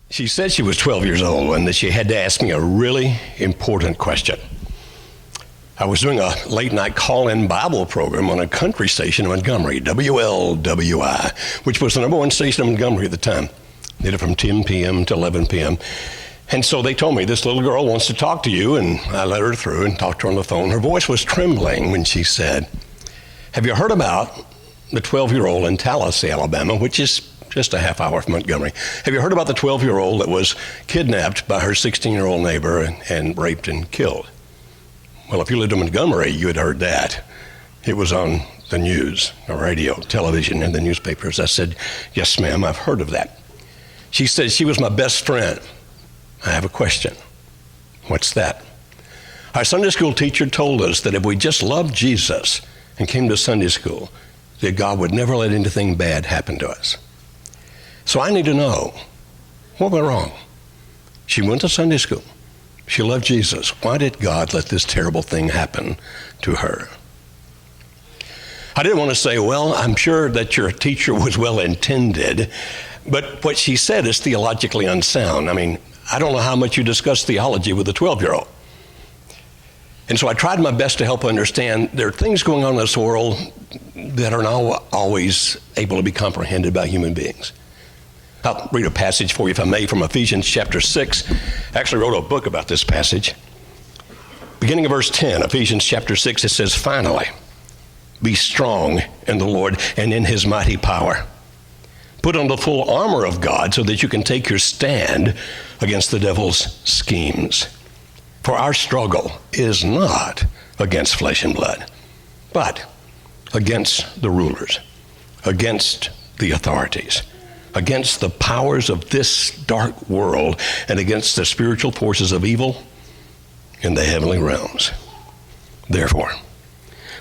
She said she was 12 years old and that she had to ask me a really important question. I was doing a late night call-in Bible program on a country station in Montgomery, WLWI, which was the number one station in Montgomery at the time. Did it from 10 p.m. to 11 p.m. And so they told me, this little girl wants to talk to you, and I let her through and talked to her on the phone. Her voice was trembling when she said, "Have you heard about the 12-year-old in Tallahassee, Alabama, which is just a half hour from Montgomery? Have you heard about the 12-year-old that was kidnapped by her 16-year-old neighbor and raped and killed?" Well, if you lived in Montgomery, you had heard that. It was on the news, the radio, television, and the newspapers. I said, "Yes, ma'am, I've heard of that." She said, "She was my best friend. I have a question." "What's that?" "Our Sunday school teacher told us that if we just loved Jesus and came to Sunday school, that God would never let anything bad happen to us. So I need to know, what went wrong?" She went to Sunday school. She loved Jesus. Why did God let this terrible thing happen to her? I didn't want to say, well, I'm sure that your teacher was well-intended, but what she said is theologically unsound. I mean, I don't know how much you discuss theology with a 12-year-old. And so I tried my best to help understand there are things going on in this world that are not always able to be comprehended by human beings. I'll read a passage for you, if I may, from Ephesians chapter 6. I actually wrote a book about this passage. Beginning of verse 10, Ephesians chapter 6, it says, "Finally, be strong in the Lord and in his mighty power. Put on the full armor of God so that you can take your stand against the devil's schemes. For our struggle is not against flesh and blood, but against the rulers, against the authorities, against the powers of this dark world, and against the spiritual forces of evil in the heavenly realms. Therefore,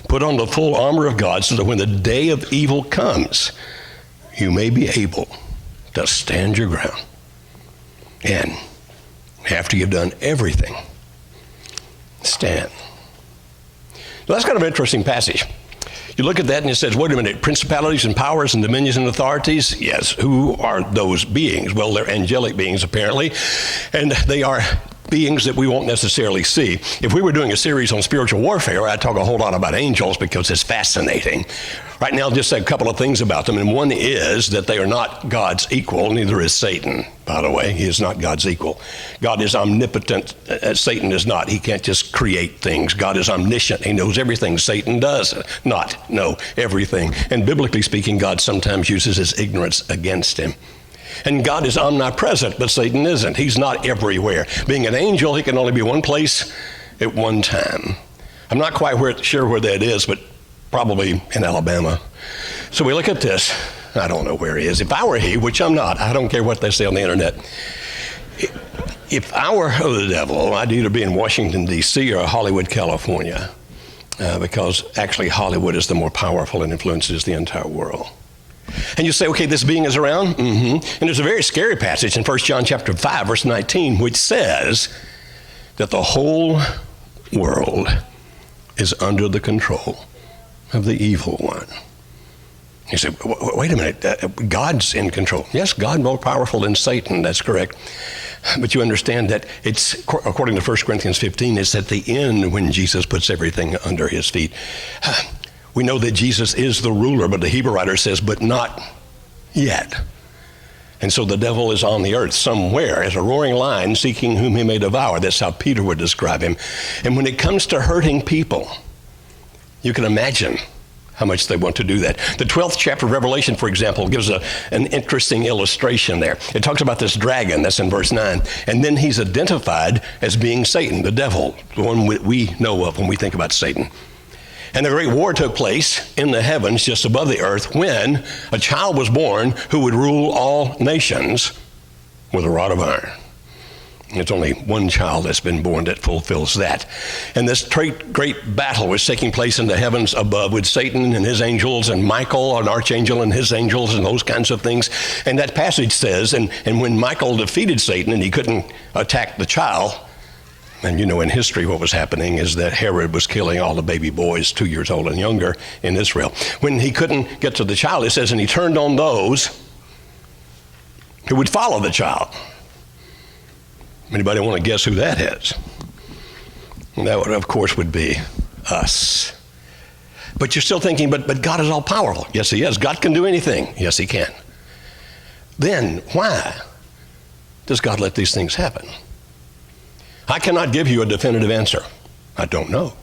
put on the full armor of God so that when the day of evil comes, you may be able to stand your ground. And after you've done everything, stand." Now, that's kind of an interesting passage. You look at that and it says, wait a minute, principalities and powers and dominions and authorities? Yes, who are those beings? Well, they're angelic beings, apparently, and they are beings that we won't necessarily see. If we were doing a series on spiritual warfare, I'd talk a whole lot about angels because it's fascinating. Right now, I'll just say a couple of things about them, and one is that they are not God's equal, neither is Satan, by the way. He is not God's equal. God is omnipotent. Satan is not. He can't just create things. God is omniscient. He knows everything. Satan does not know everything. And biblically speaking, God sometimes uses his ignorance against him. And God is omnipresent, but Satan isn't. He's not everywhere. Being an angel, he can only be one place at one time. I'm not quite sure where that is, but probably in Alabama. So we look at this. I don't know where he is. If I were he, which I'm not, I don't care what they say on the internet. If I were the devil, I'd either be in Washington, D.C. or Hollywood, California, because actually Hollywood is the more powerful and influences the entire world. And you say, okay, this being is around? Mm-hmm. And there's a very scary passage in 1 John chapter 5, verse 19, which says that the whole world is under the control of the evil one. You say, wait a minute, God's in control. Yes, God more powerful than Satan, that's correct. But you understand that it's, according to 1 Corinthians 15, it's at the end when Jesus puts everything under his feet. We know that Jesus is the ruler, but the Hebrew writer says, but not yet. And so the devil is on the earth somewhere as a roaring lion seeking whom he may devour. That's how Peter would describe him. And when it comes to hurting people, you can imagine how much they want to do that. The 12th chapter of Revelation, for example, gives an interesting illustration there. It talks about this dragon, that's in verse 9, and then he's identified as being Satan, the devil, the one we know of when we think about Satan. And a great war took place in the heavens just above the earth when a child was born who would rule all nations with a rod of iron. It's only one child that's been born that fulfills that. And this great battle was taking place in the heavens above with Satan and his angels and Michael, an archangel, and his angels and those kinds of things. And that passage says, and when Michael defeated Satan and he couldn't attack the child, and you know in history what was happening is that Herod was killing all the baby boys 2 years old and younger in Israel. When he couldn't get to the child, it says, and he turned on those who would follow the child. Anybody want to guess who that is? And that would, of course, would be us. But you're still thinking, but God is all powerful. Yes, he is. God can do anything. Yes, he can. Then why does God let these things happen? I cannot give you a definitive answer. I don't know.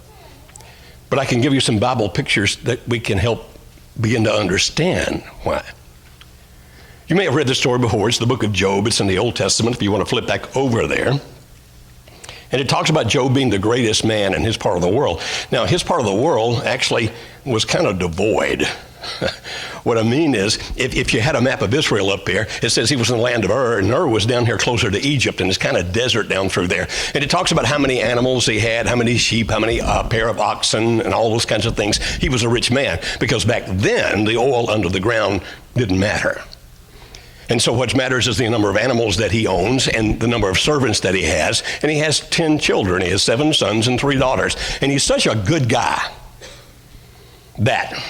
But I can give you some Bible pictures that we can help begin to understand why. You may have read this story before. It's the book of Job. It's in the Old Testament if you want to flip back over there. And it talks about Job being the greatest man in his part of the world. Now, his part of the world actually was kind of devoid. What I mean is, if you had a map of Israel up there, it says he was in the land of Ur, and Ur was down here closer to Egypt, and it's kind of desert down through there. And it talks about how many animals he had, how many sheep, how many pair of oxen, and all those kinds of things. He was a rich man, because back then, the oil under the ground didn't matter. And so what matters is the number of animals that he owns and the number of servants that he has. And he has 10 children. He has 7 sons and 3 daughters. And he's such a good guy that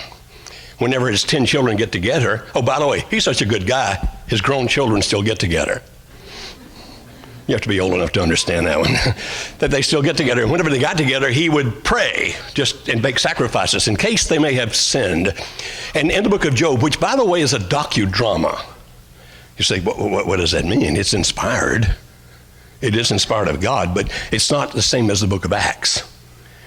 whenever his 10 children get together, oh, by the way, he's such a good guy, his grown children still get together. You have to be old enough to understand that one, that they still get together. And whenever they got together, he would pray and make sacrifices in case they may have sinned. And in the book of Job, which, by the way, is a docudrama. You say, what does that mean? It's inspired. It is inspired of God, but it's not the same as the book of Acts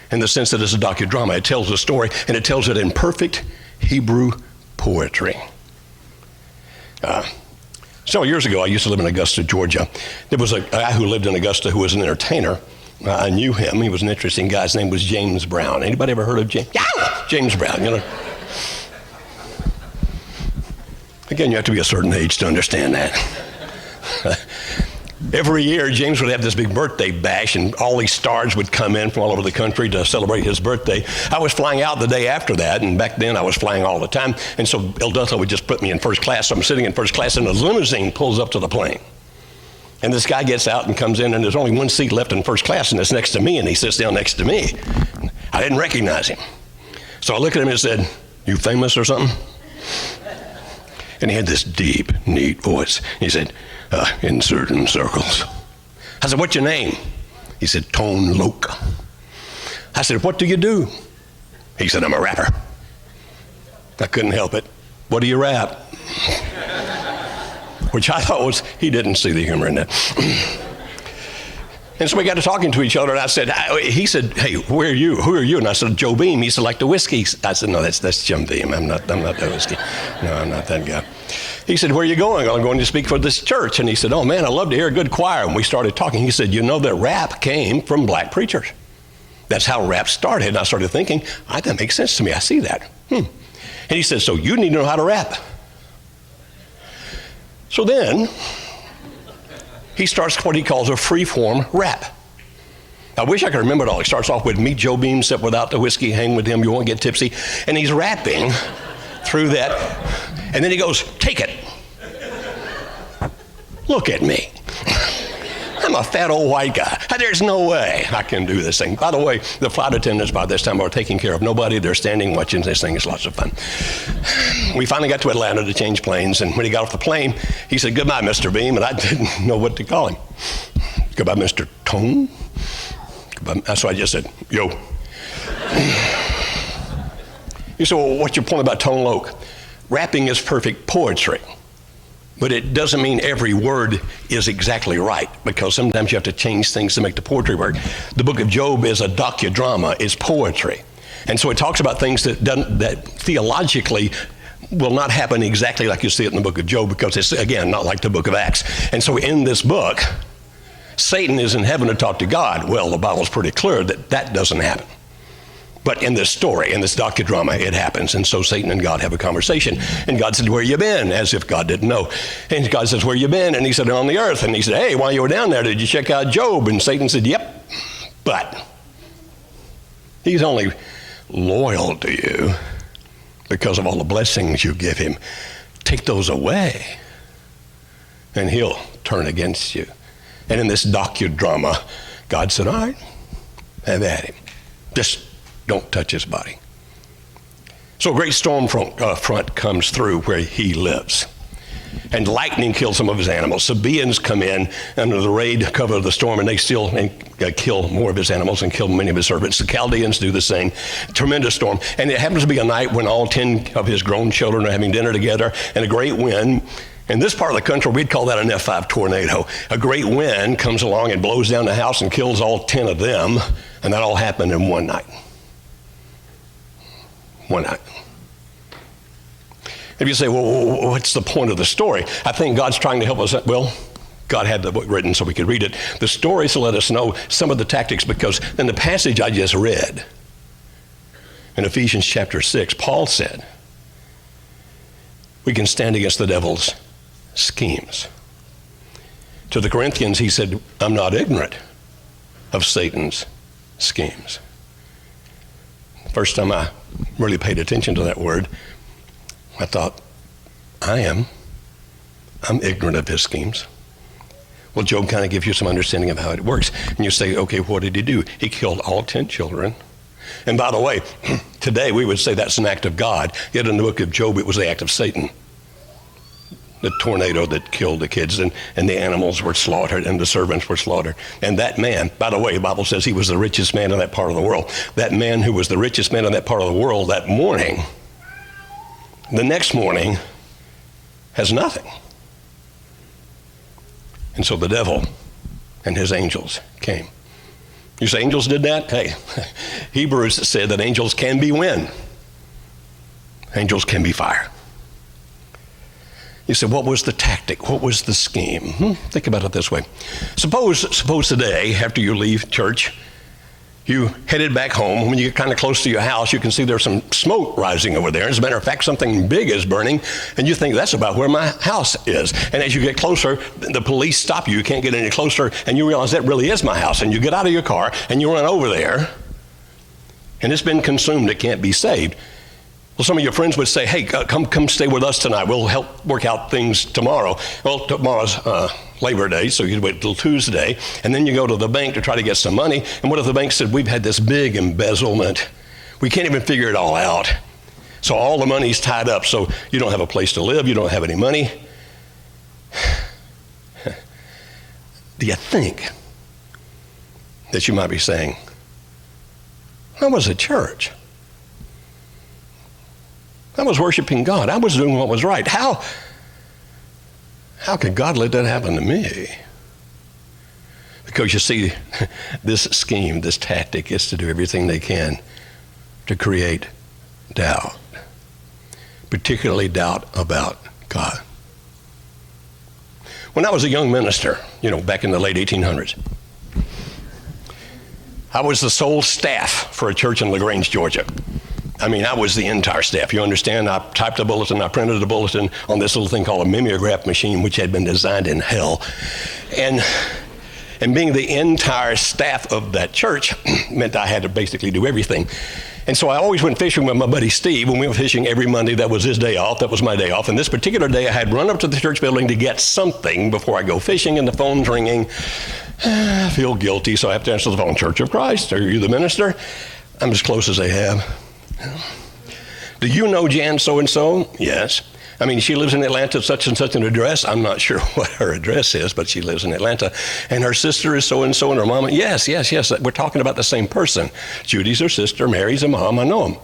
in the sense that it's a docudrama. It tells a story, and it tells it in perfect Hebrew poetry. Several years ago, I used to live in Augusta, Georgia. There was a guy who lived in Augusta who was an entertainer. I knew him. He was an interesting guy. His name was James Brown. Anybody ever heard of James? Yeah! James Brown, you know. Again, you have to be a certain age to understand that. Every year, James would have this big birthday bash, and all these stars would come in from all over the country to celebrate his birthday. I was flying out the day after that, and back then I was flying all the time, and so El Dutho would just put me in first class. So I'm sitting in first class, and a limousine pulls up to the plane. And this guy gets out and comes in, and there's only one seat left in first class, and it's next to me, and he sits down next to me. I didn't recognize him. So I looked at him and said, "You famous or something?" And he had this deep, neat voice. He said, "In certain circles." I said, "What's your name?" He said, "Tone Loc." I said, "What do you do?" He said, "I'm a rapper." I couldn't help it. "What do you rap?" Which I thought was, he didn't see the humor in that. And so we got to talking to each other, and I said, he said, "Hey, where are you? Who are you?" And I said, "Joe Beam." He said, "Like the whiskey." I said, "No, that's Jim Beam. I'm not that whiskey. No, I'm not that guy." He said, "Where are you going?" "I'm going to speak for this church." And he said, "Oh man, I love to hear a good choir." And we started talking. He said, "You know that rap came from black preachers. That's how rap started." And I started thinking, that makes sense to me. I see that. And he said, "So you need to know how to rap." So then, he starts what he calls a free-form rap. I wish I could remember it all. He starts off with, "Meet Joe Beam, sip without the whiskey, hang with him, you won't get tipsy." And he's rapping through that. And then he goes, "Take it. Look at me. I'm a fat old white guy. There's no way I can do this thing." By the way, the flight attendants by this time are taking care of nobody. They're standing watching this thing. It's lots of fun. We finally got to Atlanta to change planes, and when he got off the plane, he said, "Goodbye, Mr. Beam," and I didn't know what to call him. "Goodbye, Mr. Tone?" Goodbye. So I just said, "Yo." You say, "Well, what's your point about Tone Loc?" Rapping is perfect poetry. But it doesn't mean every word is exactly right, because sometimes you have to change things to make the poetry work. The book of Job is a docudrama, it's poetry. And so it talks about things that theologically will not happen exactly like you see it in the book of Job, because it's, again, not like the book of Acts. And so in this book, Satan is in heaven to talk to God. Well, the Bible's pretty clear that that doesn't happen. But in this story, in this docudrama, it happens. And so Satan and God have a conversation. And God said, "Where you been?" As if God didn't know. And God says, "Where you been?" And he said, "On the earth." And he said, "Hey, while you were down there, did you check out Job?" And Satan said, "Yep, but he's only loyal to you because of all the blessings you give him. Take those away, and he'll turn against you." And in this docudrama, God said, "All right, have at him. Just don't touch his body." So a great storm front comes through where he lives. And lightning killed some of his animals. Sabaeans come in under the raid cover of the storm, and they still kill more of his animals and kill many of his servants. The Chaldeans do the same. Tremendous storm. And it happens to be a night when all 10 of his grown children are having dinner together, and a great wind. In this part of the country, we'd call that an F5 tornado. A great wind comes along and blows down the house and kills all 10 of them, and that all happened in one night. One night. If you say, well, what's the point of the story? I think God's trying to help us. Well, God had the book written so we could read it. The stories let us know some of the tactics, because in the passage I just read, in Ephesians chapter 6, Paul said, we can stand against the devil's schemes. To the Corinthians, he said, I'm not ignorant of Satan's schemes. First time I really paid attention to that word, I thought, I'm ignorant of his schemes. Well, Job kind of gives you some understanding of how it works. And you say, okay, what did he do? He killed all 10 children. And by the way, today we would say that's an act of God. Yet in the book of Job, it was the act of Satan. The tornado that killed the kids, and the animals were slaughtered, and the servants were slaughtered. And that man, by the way, the Bible says he was the richest man in that part of the world. That man who was the richest man in that part of the world that morning, the next morning, has nothing. And so the devil and his angels came. You say angels did that? Hey, Hebrews said that angels can be wind. Angels can be fire. You say, what was the tactic? What was the scheme? Think about it this way. Suppose today, after you leave church, you headed back home. When you get kind of close to your house, you can see there's some smoke rising over there. As a matter of fact, something big is burning, and you think that's about where my house is. And as you get closer, the police stop you. You can't get any closer, and you realize that really is my house. And you get out of your car, and you run over there, and it's been consumed. It can't be saved. Well, some of your friends would say, hey, come stay with us tonight. We'll help work out things tomorrow. Well, tomorrow's Labor Day, so you'd wait till Tuesday, and then you go to the bank to try to get some money. And what if the bank said, we've had this big embezzlement. We can't even figure it all out. So all the money's tied up, so you don't have a place to live. You don't have any money. Do you think that you might be saying, I was at church. I was worshiping God. I was doing what was right. How could God let that happen to me? Because you see, this scheme, this tactic is to do everything they can to create doubt, particularly doubt about God. When I was a young minister, back in the late 1800s, I was the sole staff for a church in LaGrange, Georgia. I was the entire staff. You understand? I typed a bulletin, I printed a bulletin on this little thing called a mimeograph machine, which had been designed in hell. And being the entire staff of that church meant I had to basically do everything. And so I always went fishing with my buddy Steve. When we went fishing every Monday, that was his day off, that was my day off. And this particular day, I had run up to the church building to get something before I go fishing, and the phone's ringing. I feel guilty, so I have to answer the phone. Church of Christ, are you the minister? I'm as close as they have. Do you know Jan so-and-so? Yes. She lives in Atlanta, such and such an address. I'm not sure what her address is, but she lives in Atlanta. And her sister is so-and-so, and her mama. Yes. We're talking about the same person. Judy's her sister, Mary's her mom. I know them.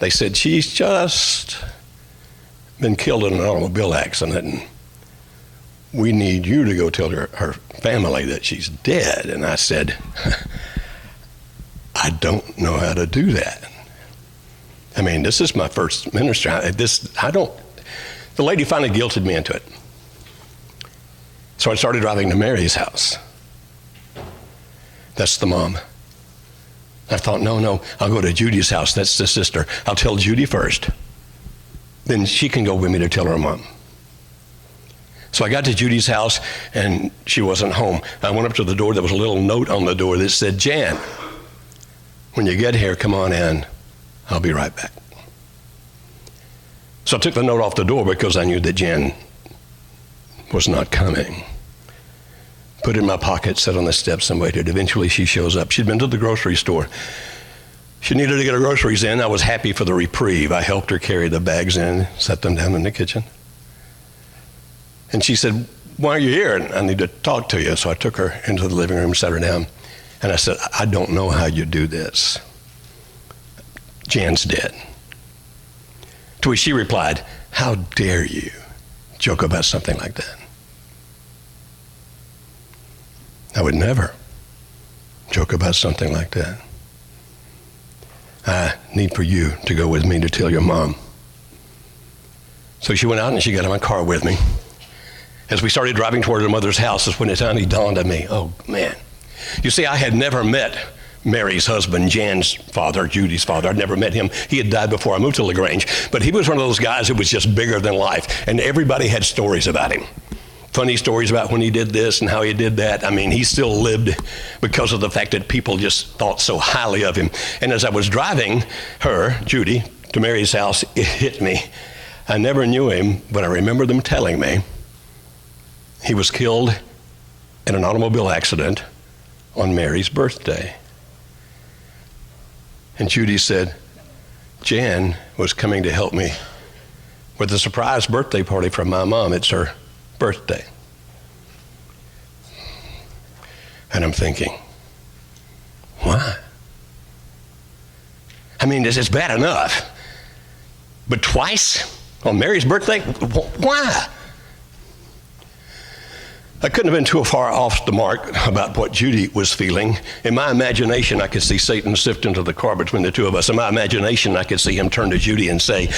They said, she's just been killed in an automobile accident, and we need you to go tell her family that she's dead. And I said, I don't know how to do that. This is my first ministry. The lady finally guilted me into it. So I started driving to Mary's house. That's the mom. I thought, no, I'll go to Judy's house. That's the sister. I'll tell Judy first. Then she can go with me to tell her mom. So I got to Judy's house, and she wasn't home. I went up to the door. There was a little note on the door that said, Jan, when you get here, come on in. I'll be right back. So I took the note off the door because I knew that Jan was not coming. Put it in my pocket, sat on the steps and waited. Eventually she shows up. She'd been to the grocery store. She needed to get her groceries in. I was happy for the reprieve. I helped her carry the bags in, set them down in the kitchen. And she said, why are you here? And I need to talk to you. So I took her into the living room, sat her down, and I said, I don't know how you do this. Jan's dead. To which she replied, how dare you joke about something like that? I would never joke about something like that. I need for you to go with me to tell your mom. So she went out and she got in my car with me. As we started driving toward her mother's house is when it finally dawned on me, oh man. You see, I had never met Mary's husband, Jan's father, Judy's father. I'd never met him. He had died before I moved to LaGrange. But he was one of those guys who was just bigger than life. And everybody had stories about him. Funny stories about when he did this and how he did that. I mean, he still lived because of the fact that people just thought so highly of him. And as I was driving her, Judy, to Mary's house, it hit me. I never knew him, but I remember them telling me he was killed in an automobile accident on Mary's birthday. And Judy said, Jan was coming to help me with a surprise birthday party from my mom. It's her birthday. And I'm thinking, why? I mean, this is bad enough. But twice on Mary's birthday? Why? I couldn't have been too far off the mark about what Judy was feeling. In my imagination, I could see Satan sift into the car between the two of us. In my imagination, I could see him turn to Judy and say,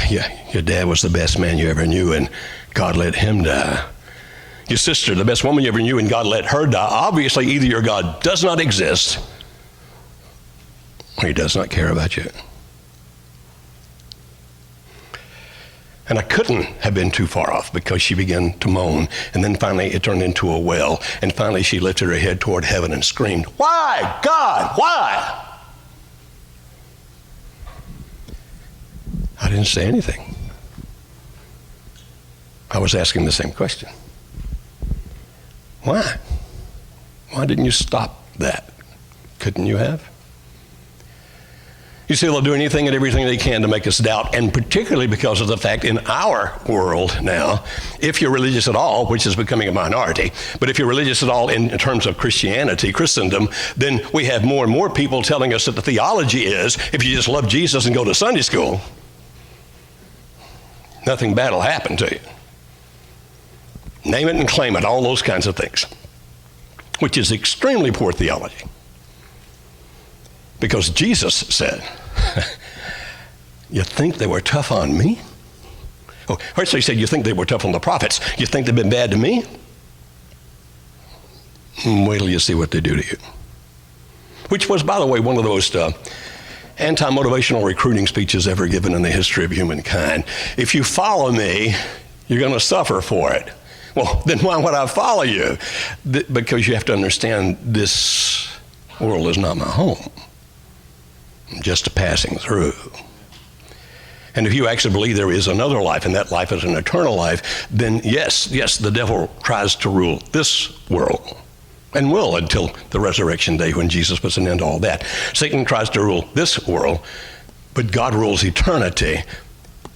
yeah, your dad was the best man you ever knew, and God let him die. Your sister, the best woman you ever knew, and God let her die. Obviously, either your God does not exist, or he does not care about you. And I couldn't have been too far off because she began to moan. And then finally it turned into a wail. And finally she lifted her head toward heaven and screamed, why, God, why? I didn't say anything. I was asking the same question. Why? Why didn't you stop that? Couldn't you have? You see, they'll do anything and everything they can to make us doubt, and particularly because of the fact in our world now, if you're religious at all, which is becoming a minority, but if you're religious at all in terms of Christianity, Christendom, then we have more and more people telling us that the theology is, if you just love Jesus and go to Sunday school, nothing bad will happen to you. Name it and claim it, all those kinds of things, which is extremely poor theology. Because Jesus said, you think they were tough on me? Oh, first he said, you think they were tough on the prophets. You think they've been bad to me? Wait till you see what they do to you. Which was, by the way, one of the most anti-motivational recruiting speeches ever given in the history of humankind. If you follow me, you're going to suffer for it. Well, then why would I follow you? Because you have to understand this world is not my home. I'm just passing through. And if you actually believe there is another life, and that life is an eternal life, then yes, the devil tries to rule this world, and will until the resurrection day when Jesus puts an end to all that. Satan tries to rule this world, but God rules eternity.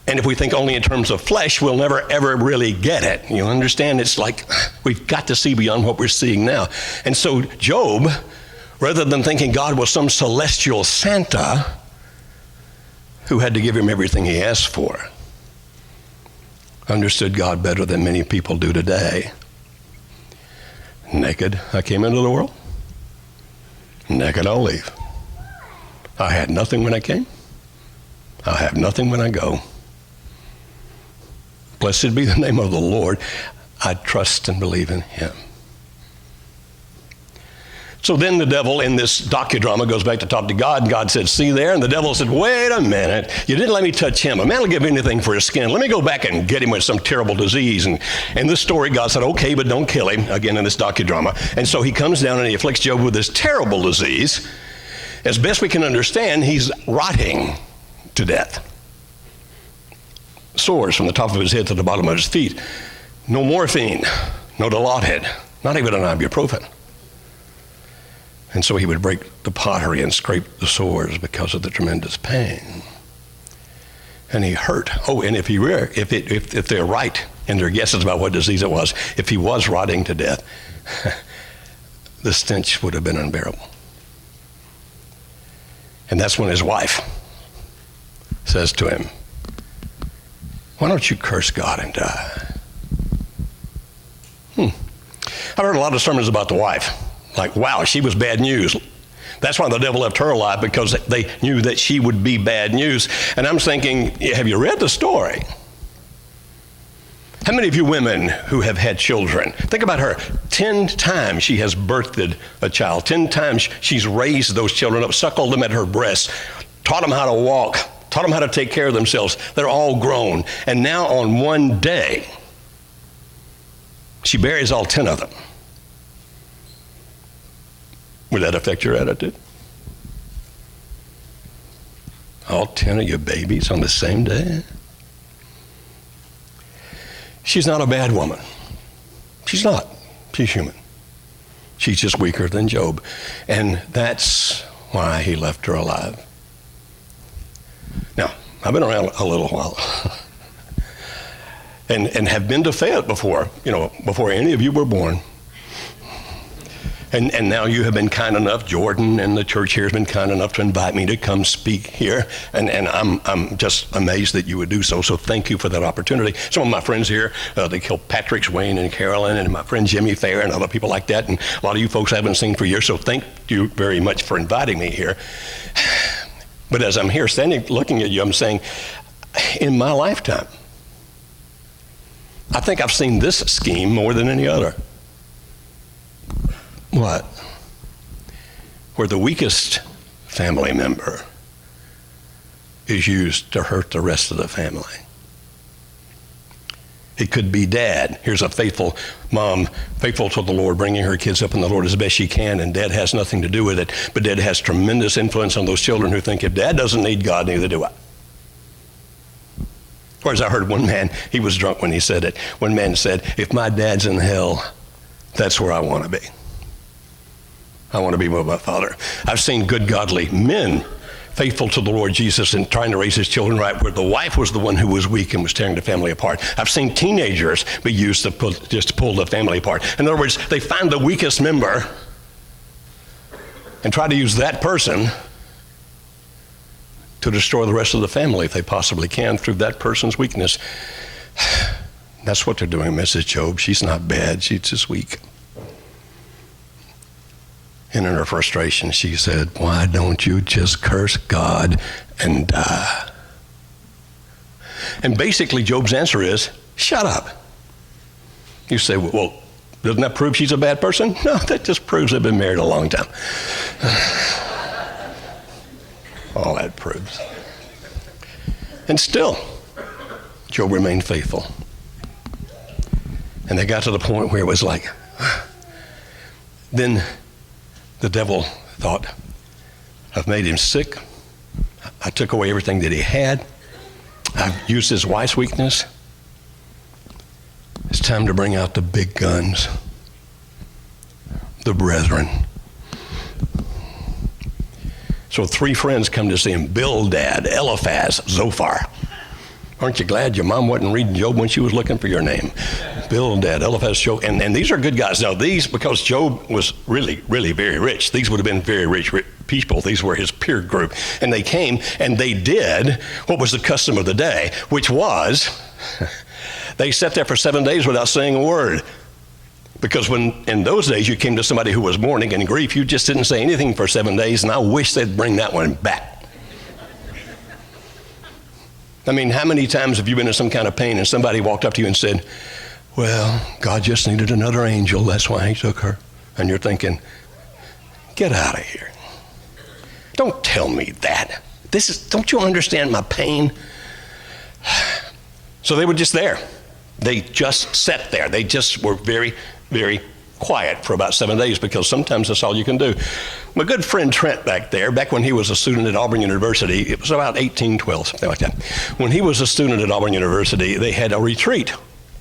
And if we think only in terms of flesh, we'll never, ever really get it. You understand? It's like we've got to see beyond what we're seeing now. And so Job, rather than thinking God was some celestial Santa who had to give him everything he asked for, understood God better than many people do today. Naked I came into the world, naked I'll leave. I had nothing when I came, I'll have nothing when I go. Blessed be the name of the Lord. I trust and believe in him. So then the devil in this docudrama goes back to talk to God, and God said, see there? And the devil said, wait a minute, you didn't let me touch him. A man will give anything for his skin. Let me go back and get him with some terrible disease. And in this story, God said, okay, but don't kill him, again in this docudrama. And so he comes down and he afflicts Job with this terrible disease. As best we can understand, he's rotting to death. Sores from the top of his head to the bottom of his feet. No morphine, no Dilaudid, not even an ibuprofen. And so he would break the pottery and scrape the sores because of the tremendous pain. And he hurt. Oh, and if they're right in their guesses about what disease it was, if he was rotting to death, the stench would have been unbearable. And that's when his wife says to him, why don't you curse God and die? I've heard a lot of sermons about the wife. Like, wow, she was bad news. That's why the devil left her alive, because they knew that she would be bad news. And I'm thinking, have you read the story? How many of you women who have had children, think about her, 10 times she has birthed a child, 10 times she's raised those children up, suckled them at her breast, taught them how to walk, taught them how to take care of themselves. They're all grown. And now on one day, she buries all 10 of them. Would that affect your attitude? All 10 of your babies on the same day? She's not a bad woman. She's not. She's human. She's just weaker than Job. And that's why he left her alive. Now, I've been around a little while. and have been to Fayette before, before any of you were born. And now you have been kind enough, Jordan and the church here has been kind enough to invite me to come speak here. And I'm just amazed that you would do so. So thank you for that opportunity. Some of my friends here, the Kilpatricks, Wayne and Carolyn, and my friend Jimmy Fair and other people like that. And a lot of you folks I haven't seen for years. So thank you very much for inviting me here. But as I'm here standing looking at you, I'm saying, in my lifetime, I think I've seen this scheme more than any other. What? Where the weakest family member is used to hurt the rest of the family. It could be dad. Here's a faithful mom, faithful to the Lord, bringing her kids up in the Lord as best she can, and dad has nothing to do with it, but dad has tremendous influence on those children who think, if dad doesn't need God, neither do I. Whereas I heard one man, he was drunk when he said it. One man said, if my dad's in hell, that's where I want to be. I want to be with my father. I've seen good, godly men faithful to the Lord Jesus and trying to raise his children right, where the wife was the one who was weak and was tearing the family apart. I've seen teenagers be used to pull the family apart. In other words, they find the weakest member and try to use that person to destroy the rest of the family if they possibly can through that person's weakness. That's what they're doing, Mrs. Job. She's not bad, she's just weak. And in her frustration, she said, why don't you just curse God and die? And basically, Job's answer is, shut up. You say, well, doesn't that prove she's a bad person? No, that just proves they've been married a long time. All that proves. And still, Job remained faithful. And they got to the point where it was like, then the devil thought, I've made him sick. I took away everything that he had. I've used his wife's weakness. It's time to bring out the big guns, the brethren. So 3 friends come to see him, Bildad, Eliphaz, Zophar. Aren't you glad your mom wasn't reading Job when she was looking for your name? Bildad, Eliphaz, Job, and these are good guys. Now these, because Job was really, really very rich, these would have been very rich people. These were his peer group. And they came and they did what was the custom of the day, which was they sat there for 7 days without saying a word. Because when in those days you came to somebody who was mourning and grief, you just didn't say anything for 7 days, and I wish they'd bring that one back. I mean, how many times have you been in some kind of pain and somebody walked up to you and said, well, God just needed another angel, that's why he took her. And you're thinking, get out of here. Don't tell me that. Don't you understand my pain? So they were just there. They just sat there. They just were very, very quiet for about 7 days, because sometimes that's all you can do. My good friend Trent back when he was a student at Auburn University, it was about 1812, something like that. When he was a student at Auburn University, they had a retreat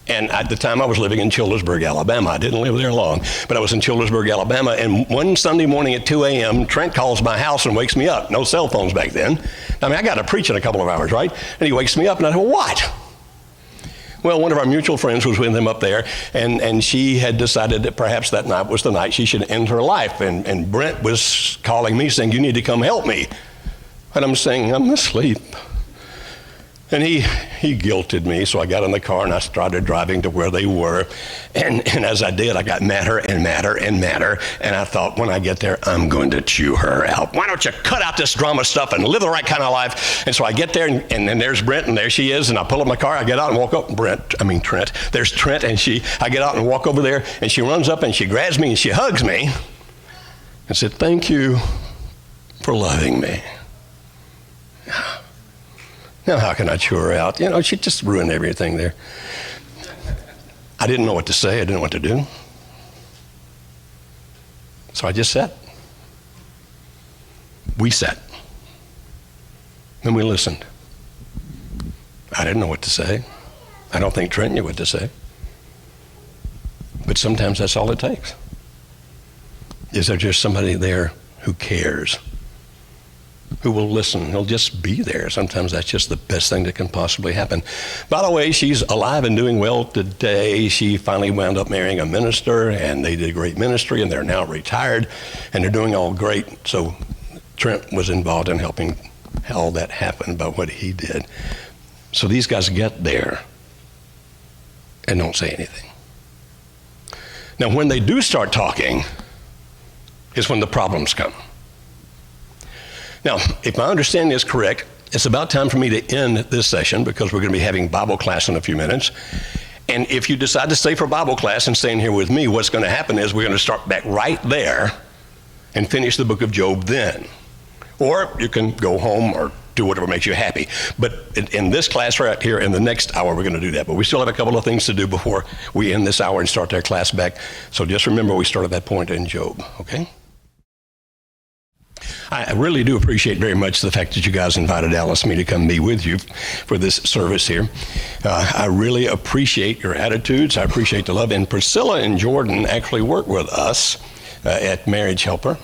And at the time I was living in Childersburg, Alabama. I didn't live there long, but I was in Childersburg, Alabama. And one Sunday morning at 2 a.m., Trent calls my house and wakes me up. No cell phones back then. I mean, I got to preach in a couple of hours, right? And he wakes me up and I said, what? Well, one of our mutual friends was with him up there, and she had decided that perhaps that night was the night she should end her life. And Brent was calling me saying, you need to come help me. And I'm saying, I'm asleep. And he guilted me, so I got in the car and I started driving to where they were. And as I did, I got madder and madder and madder. And I thought, when I get there, I'm going to chew her out. Why don't you cut out this drama stuff and live the right kind of life? And so I get there, and then there's Brent, and there she is. And I pull up my car, I get out and walk up. Trent. There's Trent, and I get out and walk over there, and she runs up and she grabs me and she hugs me and said, thank you for loving me. Now, how can I chew her out? You know, she just ruined everything there. I didn't know what to say. I didn't know what to do. So I just sat. We sat. And we listened. I didn't know what to say. I don't think Trent knew what to say. But sometimes that's all it takes. Is there just somebody there who cares? Who will listen? He'll just be there. Sometimes that's just the best thing that can possibly happen. By the way, she's alive and doing well today. She finally wound up marrying a minister, and they did great ministry, and they're now retired, and they're doing all great. So Trent was involved in helping all that happen by what he did. So these guys get there and don't say anything. Now, when they do start talking is when the problems come. Now, if my understanding is correct, it's about time for me to end this session because we're going to be having Bible class in a few minutes. And if you decide to stay for Bible class and stay in here with me, what's going to happen is we're going to start back right there and finish the book of Job then. Or you can go home or do whatever makes you happy. But in this class right here, in the next hour, we're going to do that. But we still have a couple of things to do before we end this hour and start that class back. So just remember we started that point in Job, okay? I really do appreciate very much the fact that you guys invited Alice and me to come be with you for this service here. I really appreciate your attitudes. I appreciate the love. And Priscilla and Jordan actually work with us at Marriage Helper.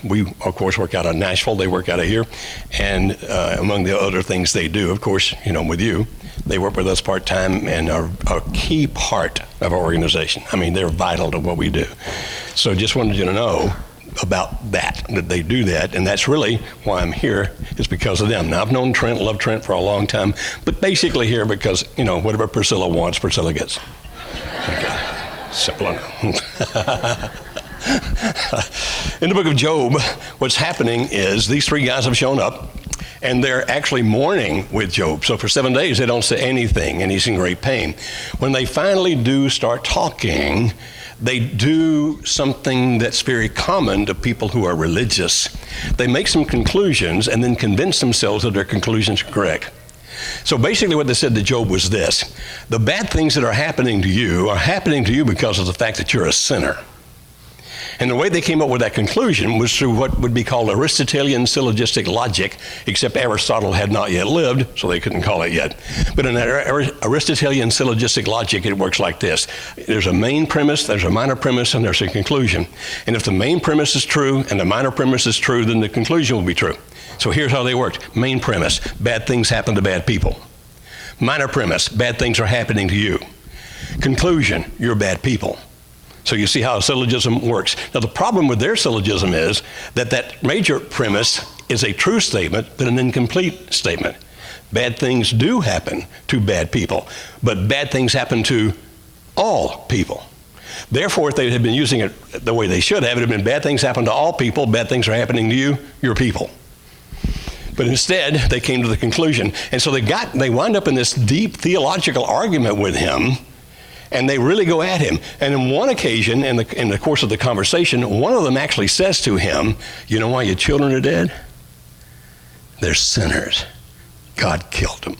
We, of course, work out of Nashville. They work out of here. And among the other things they do, of course, you know, with you, they work with us part-time and are a key part of our organization. I mean, they're vital to what we do. So just wanted you to know about that they do that, and that's really why I'm here, is because of them. Now, I've known Trent, loved Trent for a long time, but basically here because, you know, whatever Priscilla wants, Priscilla gets. Okay. Simple enough. In the book of Job, what's happening is these three guys have shown up, and they're actually mourning with Job. So for 7 days, they don't say anything, and he's in great pain. When they finally do start talking, they do something that's very common to people who are religious. They make some conclusions and then convince themselves that their conclusions are correct. So basically what they said to Job was this: the bad things that are happening to you because of the fact that you're a sinner. And the way they came up with that conclusion was through what would be called Aristotelian syllogistic logic, except Aristotle had not yet lived, so they couldn't call it yet. But in Aristotelian syllogistic logic, it works like this. There's a main premise, there's a minor premise, and there's a conclusion. And if the main premise is true and the minor premise is true, then the conclusion will be true. So here's how they worked. Main premise: bad things happen to bad people. Minor premise: bad things are happening to you. Conclusion: you're bad people. So you see how a syllogism works. Now, the problem with their syllogism is that major premise is a true statement, but an incomplete statement. Bad things do happen to bad people, but bad things happen to all people. Therefore, if they had been using it the way they should have, it would have been bad things happen to all people, bad things are happening to you, your people. But instead, they came to the conclusion. And so they wind up in this deep theological argument with him, and they really go at him. And on one occasion, in the course of the conversation, one of them actually says to him, you know why your children are dead? They're sinners. God killed them.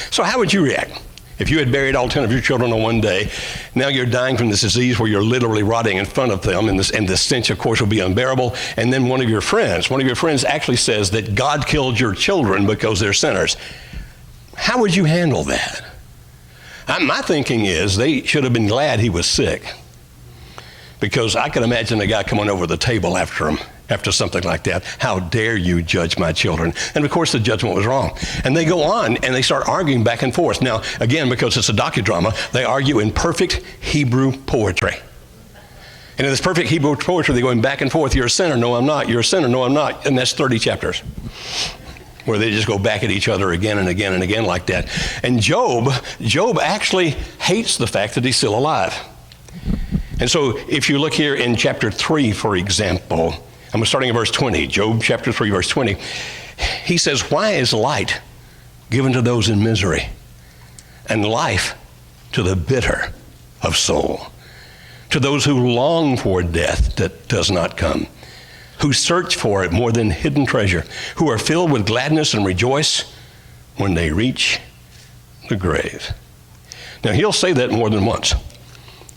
So how would you react? If you had buried all 10 of your children on one day, now you're dying from this disease where you're literally rotting in front of them, and the stench, of course, will be unbearable. And then one of your friends actually says that God killed your children because they're sinners. How would you handle that? My thinking is they should have been glad he was sick, because I can imagine a guy coming over the table after him, after something like that. How dare you judge my children? And of course the judgment was wrong. And they go on and they start arguing back and forth. Now, again, because it's a docudrama, they argue in perfect Hebrew poetry. And in this perfect Hebrew poetry, they're going back and forth. You're a sinner. No, I'm not. You're a sinner. No, I'm not. And that's 30 chapters where they just go back at each other again and again and again like that. And Job actually hates the fact that he's still alive. And so if you look here in chapter 3, for example, I'm starting in verse 20, Job chapter 3, verse 20. He says, why is light given to those in misery, and life to the bitter of soul, to those who long for death that does not come, who search for it more than hidden treasure, who are filled with gladness and rejoice when they reach the grave. Now, he'll say that more than once.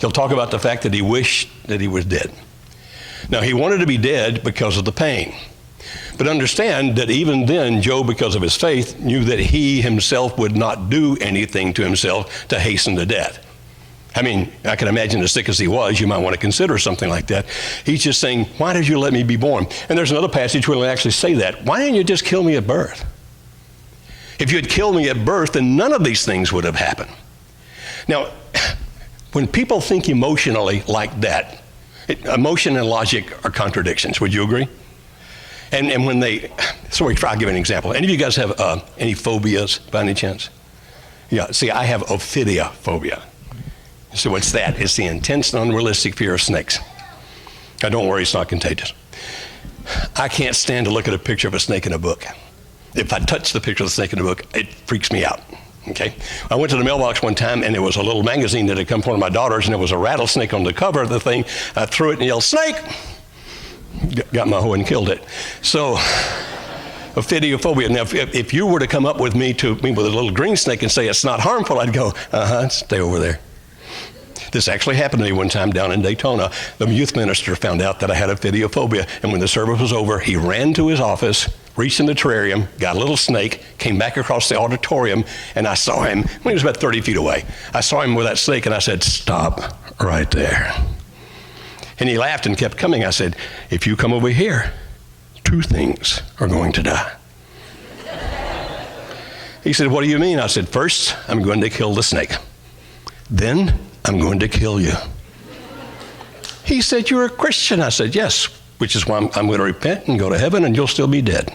He'll talk about the fact that he wished that he was dead. Now, he wanted to be dead because of the pain. But understand that even then, Job, because of his faith, knew that he himself would not do anything to himself to hasten to death. I mean, I can imagine as sick as he was, you might want to consider something like that. He's just saying, why did you let me be born? And there's another passage where he'll actually say that. Why didn't you just kill me at birth? If you had killed me at birth, then none of these things would have happened. Now, when people think emotionally like that, emotion and logic are contradictions. Would you agree? And when they, sorry, I'll give an example. Any of you guys have any phobias by any chance? Yeah, see, I have ophidiophobia. So what's that? It's the intense and unrealistic fear of snakes. Now, don't worry, it's not contagious. I can't stand to look at a picture of a snake in a book. If I touch the picture of the snake in the book, it freaks me out. Okay, I went to the mailbox one time and there was a little magazine that had come from one of my daughters, and there was a rattlesnake on the cover of the thing. I threw it and yelled, "Snake!" Got my hoe and killed it. So, ophidiophobia. Now, if you were to come up with me with a little green snake and say it's not harmful, I'd go, stay over there. This actually happened to me one time down in Daytona. The youth minister found out that I had ophidiophobia, and when the service was over, he ran to his office, reached in the terrarium, got a little snake, came back across the auditorium, and I saw him when he was about 30 feet away. I saw him with that snake, and I said, "Stop right there." And he laughed and kept coming. I said, "If you come over here, 2 things are going to die." He said, "What do you mean?" I said, "First, I'm going to kill the snake. Then I'm going to kill you." He said, "You're a Christian." I said, "Yes, which is why I'm going to repent and go to heaven, and you'll still be dead."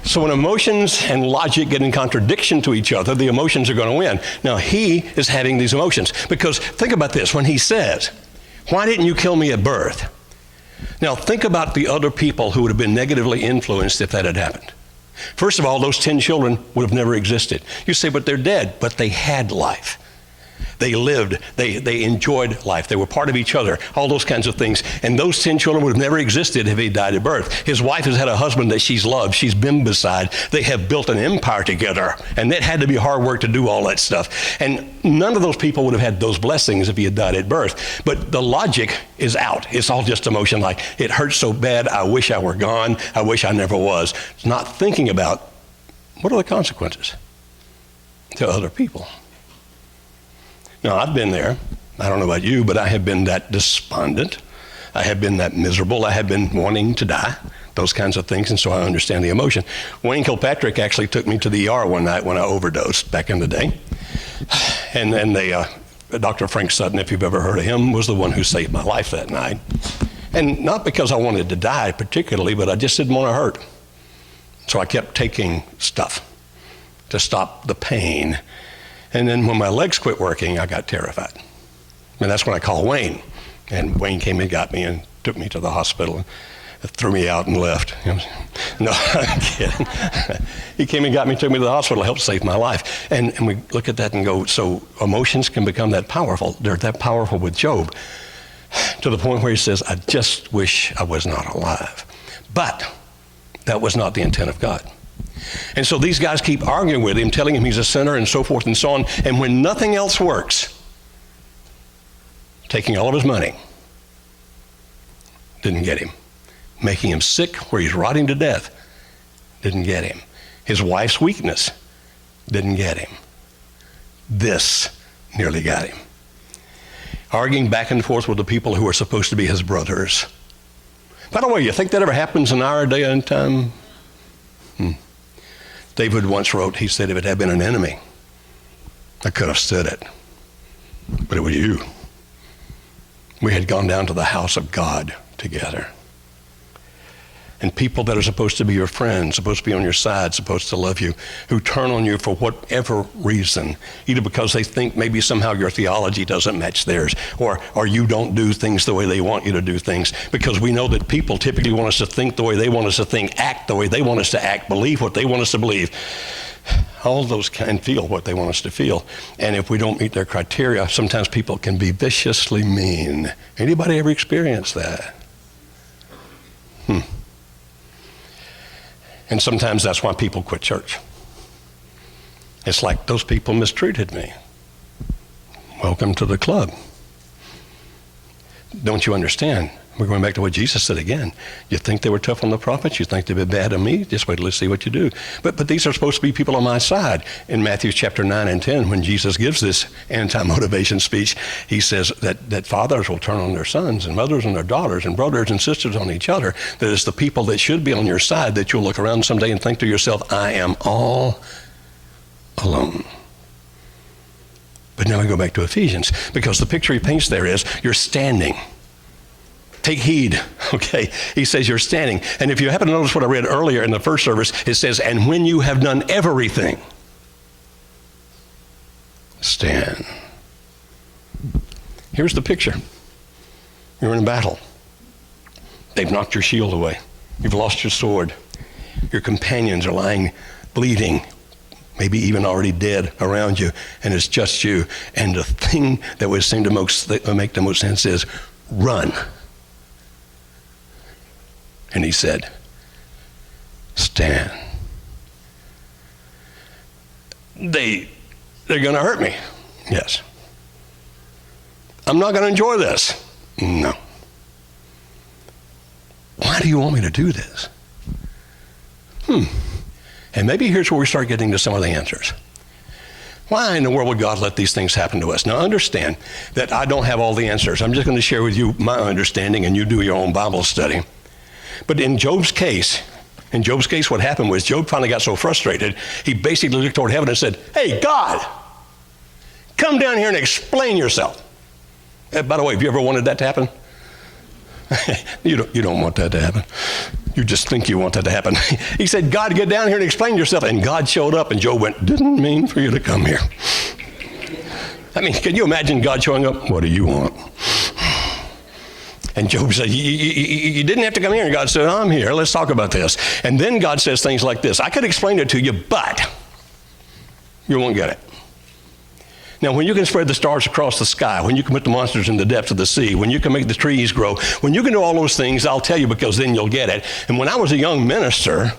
So when emotions and logic get in contradiction to each other, the emotions are going to win. Now, he is having these emotions because think about this. When he says, "Why didn't you kill me at birth?" Now, think about the other people who would have been negatively influenced if that had happened. First of all, those 10 children would have never existed. You say, "But they're dead." But they had life. They lived. They enjoyed life. They were part of each other, all those kinds of things. And those 10 children would have never existed if he died at birth. His wife has had a husband that she's loved. She's been beside. They have built an empire together. And it had to be hard work to do all that stuff. And none of those people would have had those blessings if he had died at birth. But the logic is out. It's all just emotion, like, it hurts so bad, I wish I were gone. I wish I never was. It's not thinking about what are the consequences to other people. Now, I've been there. I don't know about you, but I have been that despondent. I have been that miserable. I have been wanting to die, those kinds of things, and so I understand the emotion. Wayne Kilpatrick actually took me to the ER one night when I overdosed back in the day. And then Dr. Frank Sutton, if you've ever heard of him, was the one who saved my life that night. And not because I wanted to die particularly, but I just didn't want to hurt. So I kept taking stuff to stop the pain. And then when my legs quit working, I got terrified. And that's when I called Wayne. And Wayne came and got me and took me to the hospital and threw me out and left. No, I'm kidding. He came and got me, took me to the hospital, helped save my life. And we look at that and go, so emotions can become that powerful. They're that powerful with Job, to the point where he says, "I just wish I was not alive." But that was not the intent of God. And so these guys keep arguing with him, telling him he's a sinner and so forth and so on. And when nothing else works, taking all of his money didn't get him. Making him sick where he's rotting to death didn't get him. His wife's weakness didn't get him. This nearly got him. Arguing back and forth with the people who are supposed to be his brothers. By the way, you think that ever happens in our day and time? David once wrote, he said, if it had been an enemy, I could have stood it. But it was you. We had gone down to the house of God together. And people that are supposed to be your friends, supposed to be on your side, supposed to love you, who turn on you for whatever reason, either because they think maybe somehow your theology doesn't match theirs, or you don't do things the way they want you to do things, because we know that people typically want us to think the way they want us to think, act the way they want us to act, believe what they want us to believe. All those can feel what they want us to feel. And if we don't meet their criteria, sometimes people can be viciously mean. Anybody ever experienced that? And sometimes that's why people quit church. It's like, those people mistreated me. Welcome to the club. Don't you understand? We're going back to what Jesus said again. You think they were tough on the prophets? You think they've been bad on me? Just wait till you see what you do. But these are supposed to be people on my side. In Matthew chapter 9 and 10, when Jesus gives this anti-motivation speech, he says that fathers will turn on their sons, and mothers on their daughters, and brothers and sisters on each other. That it's the people that should be on your side that you'll look around someday and think to yourself, I am all alone. But now we go back to Ephesians, because the picture he paints there is you're standing. Take heed, okay? He says you're standing. And if you happen to notice what I read earlier in the first service, it says, and when you have done everything, stand. Here's the picture. You're in a battle. They've knocked your shield away. You've lost your sword. Your companions are lying bleeding, maybe even already dead around you, and it's just you. And the thing that would seem to make the most sense is run. And he said, stand. They're going to hurt me. Yes. I'm not going to enjoy this. No. Why do you want me to do this? And maybe here's where we start getting to some of the answers. Why in the world would God let these things happen to us? Now understand that I don't have all the answers. I'm just going to share with you my understanding, and you do your own Bible study. But in Job's case, what happened was Job finally got so frustrated, he basically looked toward heaven and said, hey, God, come down here and explain yourself. By the way, have you ever wanted that to happen? You don't want that to happen. You just think you want that to happen. He said, God, get down here and explain yourself. And God showed up, and Job went, didn't mean for you to come here. I mean, can you imagine God showing up? What do you want? And Job said, you didn't have to come here. And God said, I'm here. Let's talk about this. And then God says things like this. I could explain it to you, but you won't get it. Now, when you can spread the stars across the sky, when you can put the monsters in the depths of the sea, when you can make the trees grow, when you can do all those things, I'll tell you, because then you'll get it. And when I was a young minister,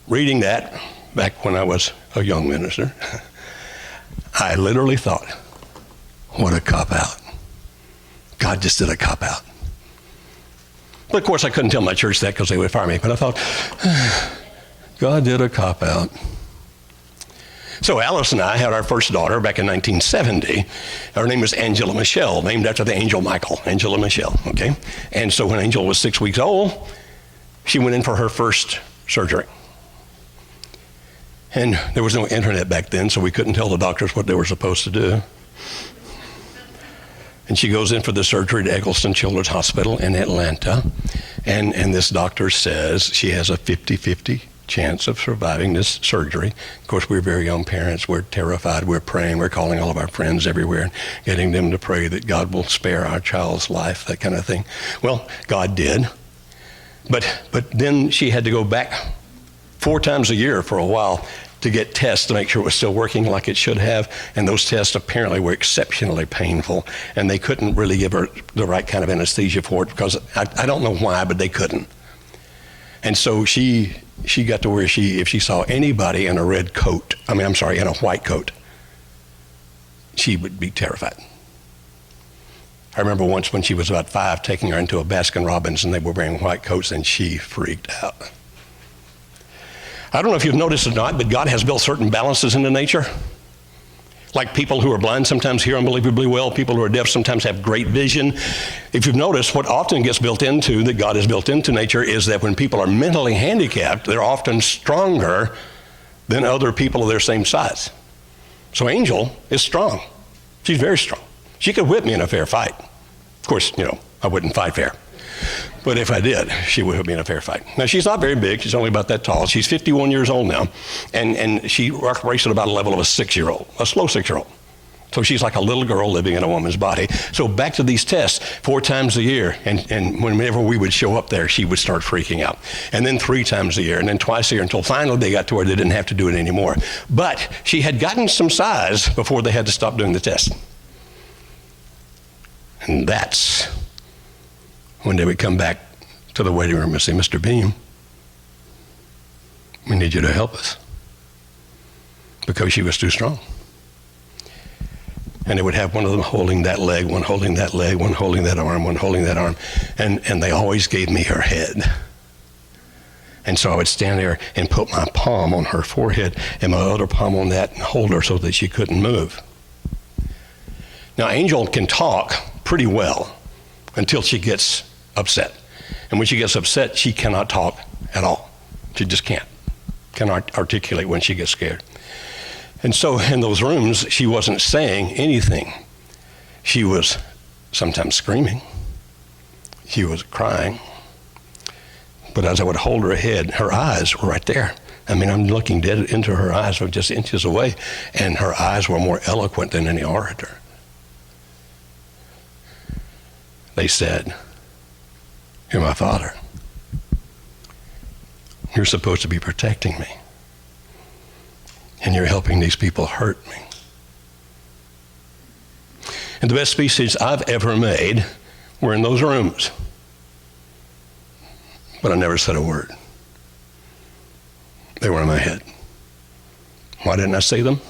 reading that, back when I was a young minister, I literally thought, what a cop-out. God just did a cop-out. But of course, I couldn't tell my church that because they would fire me. But I thought, God did a cop-out. So Alice and I had our first daughter back in 1970. Her name was Angela Michelle, named after the angel Michael, Angela Michelle, okay? And so when Angel was 6 weeks old, she went in for her first surgery. And there was no internet back then, so we couldn't tell the doctors what they were supposed to do. And she goes in for the surgery at Eggleston Children's Hospital in Atlanta. And this doctor says she has a 50-50 chance of surviving this surgery. Of course, we're very young parents. We're terrified. We're praying. We're calling all of our friends everywhere and getting them to pray that God will spare our child's life, that kind of thing. Well, God did. But then she had to go back 4 times a year for a while to get tests to make sure it was still working like it should have. And those tests apparently were exceptionally painful. And they couldn't really give her the right kind of anesthesia for it because I don't know why, but they couldn't. And so she got to where if she saw anybody in a red coat, in a white coat, she would be terrified. I remember once when she was about 5, taking her into a Baskin Robbins and they were wearing white coats and she freaked out. I don't know if you've noticed or not, but God has built certain balances into nature. Like people who are blind sometimes hear unbelievably well. People who are deaf sometimes have great vision. If you've noticed, what often gets built into, that God has built into nature, is that when people are mentally handicapped, they're often stronger than other people of their same size. So Angel is strong. She's very strong. She could whip me in a fair fight. Of course, I wouldn't fight fair. But if I did, she would whip me in a fair fight. Now, she's not very big. She's only about that tall. She's 51 years old now. And she operates at about a level of a 6-year-old, a slow 6-year-old. So she's like a little girl living in a woman's body. So back to these tests, 4 times a year. And whenever we would show up there, she would start freaking out. And then 3 times a year, and then twice a year, until finally they got to where they didn't have to do it anymore. But she had gotten some size before they had to stop doing the test. And that's when they would come back to the waiting room and say, Mr. Beam, we need you to help us. Because she was too strong. And they would have one of them holding that leg, one holding that leg, one holding that arm, one holding that arm. And they always gave me her head. And so I would stand there and put my palm on her forehead and my other palm on that and hold her so that she couldn't move. Now, Angel can talk pretty well until she gets upset. And when she gets upset, she cannot talk at all. She just cannot articulate when she gets scared. And so in those rooms, she wasn't saying anything. She was sometimes screaming. She was crying. But as I would hold her head, her eyes were right there. I mean, I'm looking dead into her eyes from just inches away, and her eyes were more eloquent than any orator. They said, "You're my father. You're supposed to be protecting me. And you're helping these people hurt me." And the best speeches I've ever made were in those rooms. But I never said a word. They were in my head. Why didn't I say them?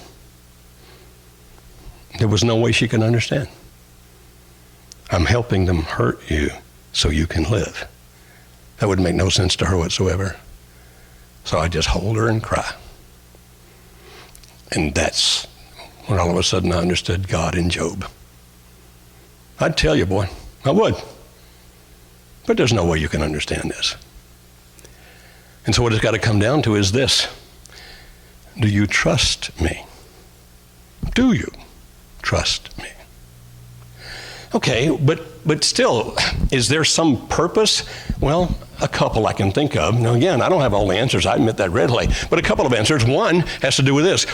There was no way she could understand. I'm helping them hurt you so you can live. That would make no sense to her whatsoever. So I just hold her and cry. And that's when all of a sudden I understood God in Job. I'd tell you, boy, I would. But there's no way you can understand this. And so what it's got to come down to is this. Do you trust me? Do you trust me? Okay, but still, is there some purpose? Well, a couple I can think of. Now again, I don't have all the answers, I admit that readily, but a couple of answers. One has to do with this.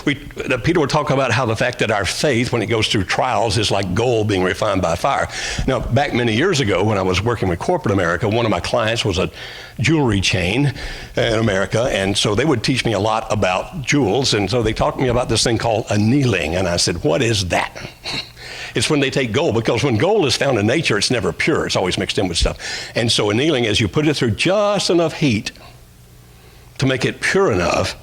Peter would talk about how the fact that our faith, when it goes through trials, is like gold being refined by fire. Now, back many years ago when I was working with corporate America, one of my clients was a jewelry chain in America, and so they would teach me a lot about jewels, and so they talked to me about this thing called annealing, and I said, what is that? It's when they take gold, because when gold is found in nature, it's never pure. It's always mixed in with stuff. And so annealing is you put it through just enough heat to make it pure enough,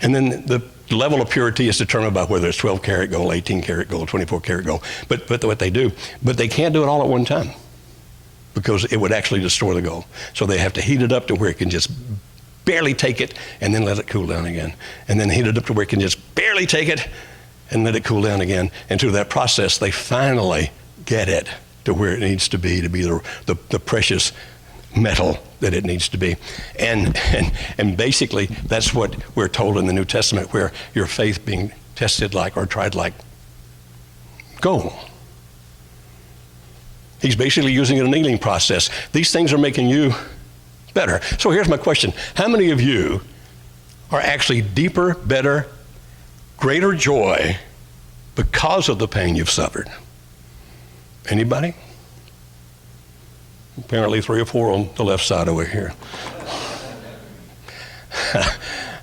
and then the level of purity is determined by whether it's 12 karat gold, 18 karat gold, 24 karat gold. But what they do, but they can't do it all at one time because it would actually destroy the gold. So they have to heat it up to where it can just barely take it and then let it cool down again. And then heat it up to where it can just barely take it and let it cool down again. And through that process, they finally get it to where it needs to be the precious metal that it needs to be. And basically, that's what we're told in the New Testament, where your faith being tested like or tried like gold. He's basically using an annealing process. These things are making you better. So here's my question. How many of you are actually deeper, better, greater joy because of the pain you've suffered? Anybody? Apparently 3 or 4 on the left side over here.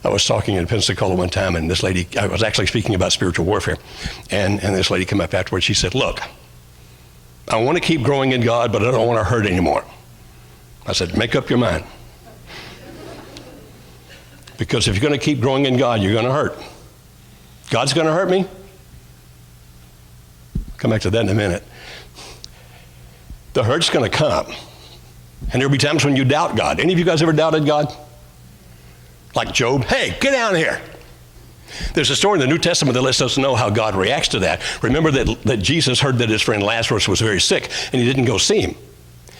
I was talking in Pensacola one time, and this lady, I was actually speaking about spiritual warfare, and this lady came up afterwards. She said, look, I want to keep growing in God, but I don't want to hurt anymore. I said, make up your mind. Because if you're going to keep growing in God, you're going to hurt. God's going to hurt me? Come back to that in a minute. The hurt's going to come. And there'll be times when you doubt God. Any of you guys ever doubted God? like Job, hey, get down here. There's a story in the New Testament that lets us know how God reacts to that. Remember that Jesus heard that his friend Lazarus was very sick, and he didn't go see him.